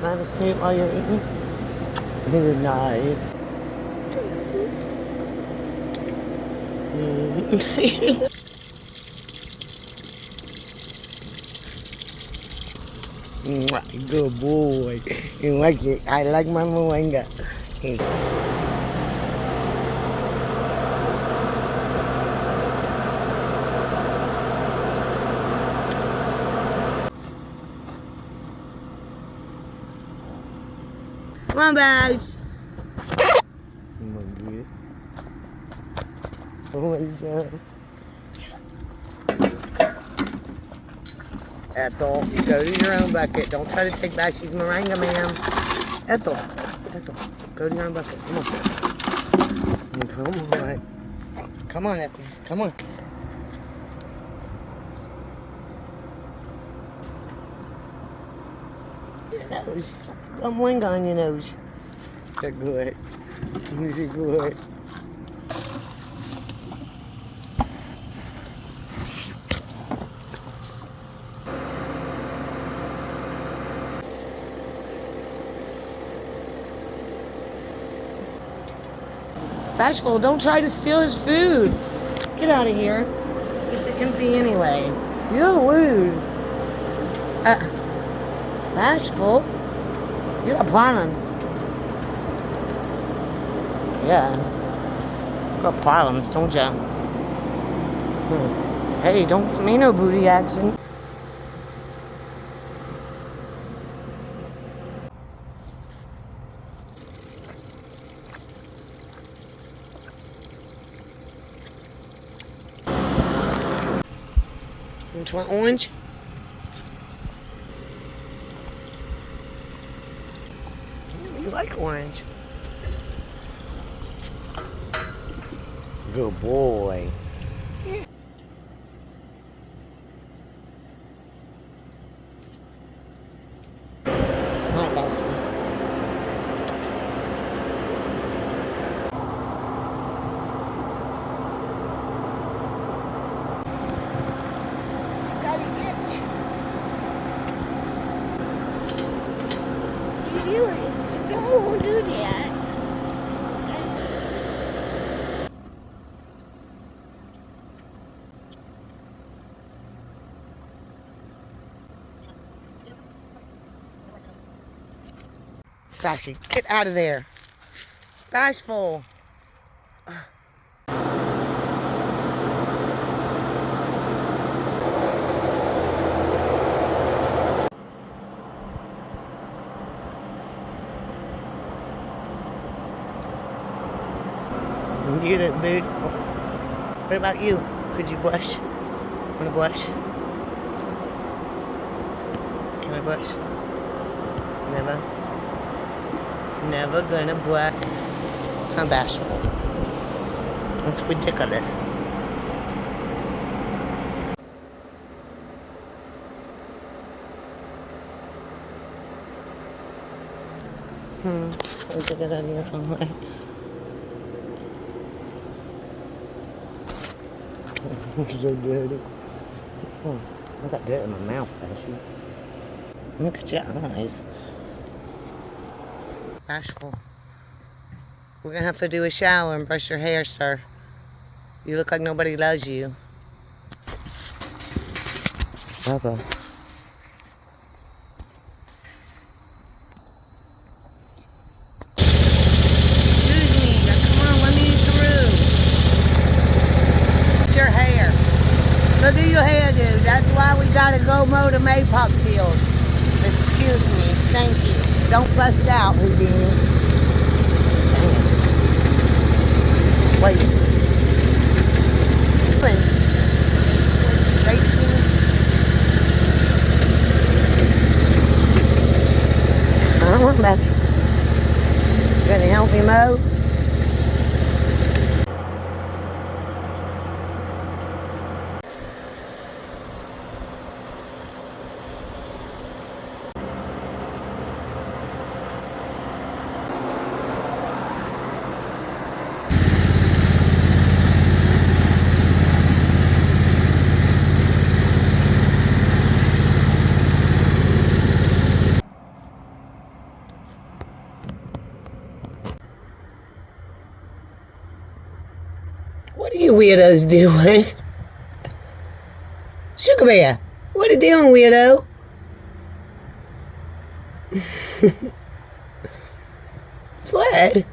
I have a snoot while you're eating? You're nice. Good boy. You like it. I like my moringa. Hey. Come on, Bash. Come on, good. What's up? Ethel, go to your own bucket. Don't try to take Bashy's moringa, ma'am. Ethel, go to your own bucket. Come on. Come on. Come on, Ethel. Come on. Your nose. Got moringa on your nose. They're good. They're good. Bashful, don't try to steal his food. Get out of here. It's empty anyway. You're rude. Bashful, you got problems. Yeah. You got problems, don't ya? Hey, don't give me no booty action. Which one? Orange? You like orange. Good boy. Yeah. Right, Bessie. You got an itch. Don't do that. Bashy, get out of there. Bashful. You look beautiful. What about you? Could you blush? Wanna blush? Can I blush? Never. Never gonna blush. I'm bashful. That's ridiculous. Let's get out of here somewhere. You're so dirty. Oh, I got dirt in my mouth, Bashy. Look at your eyes. Bashful. We're gonna have to do a shower and brush your hair, sir. You look like nobody loves you. Okay. Excuse me. Now come on, let me through. It's your hair. Go do your hair, dude. That's why we gotta go mow the Maypop field. Excuse me. Thank you. Don't bust out, Houdini. Wait. I want that. You gonna help me mow? What are you weirdos doing? Sugar Bear, what are you doing, weirdo? What?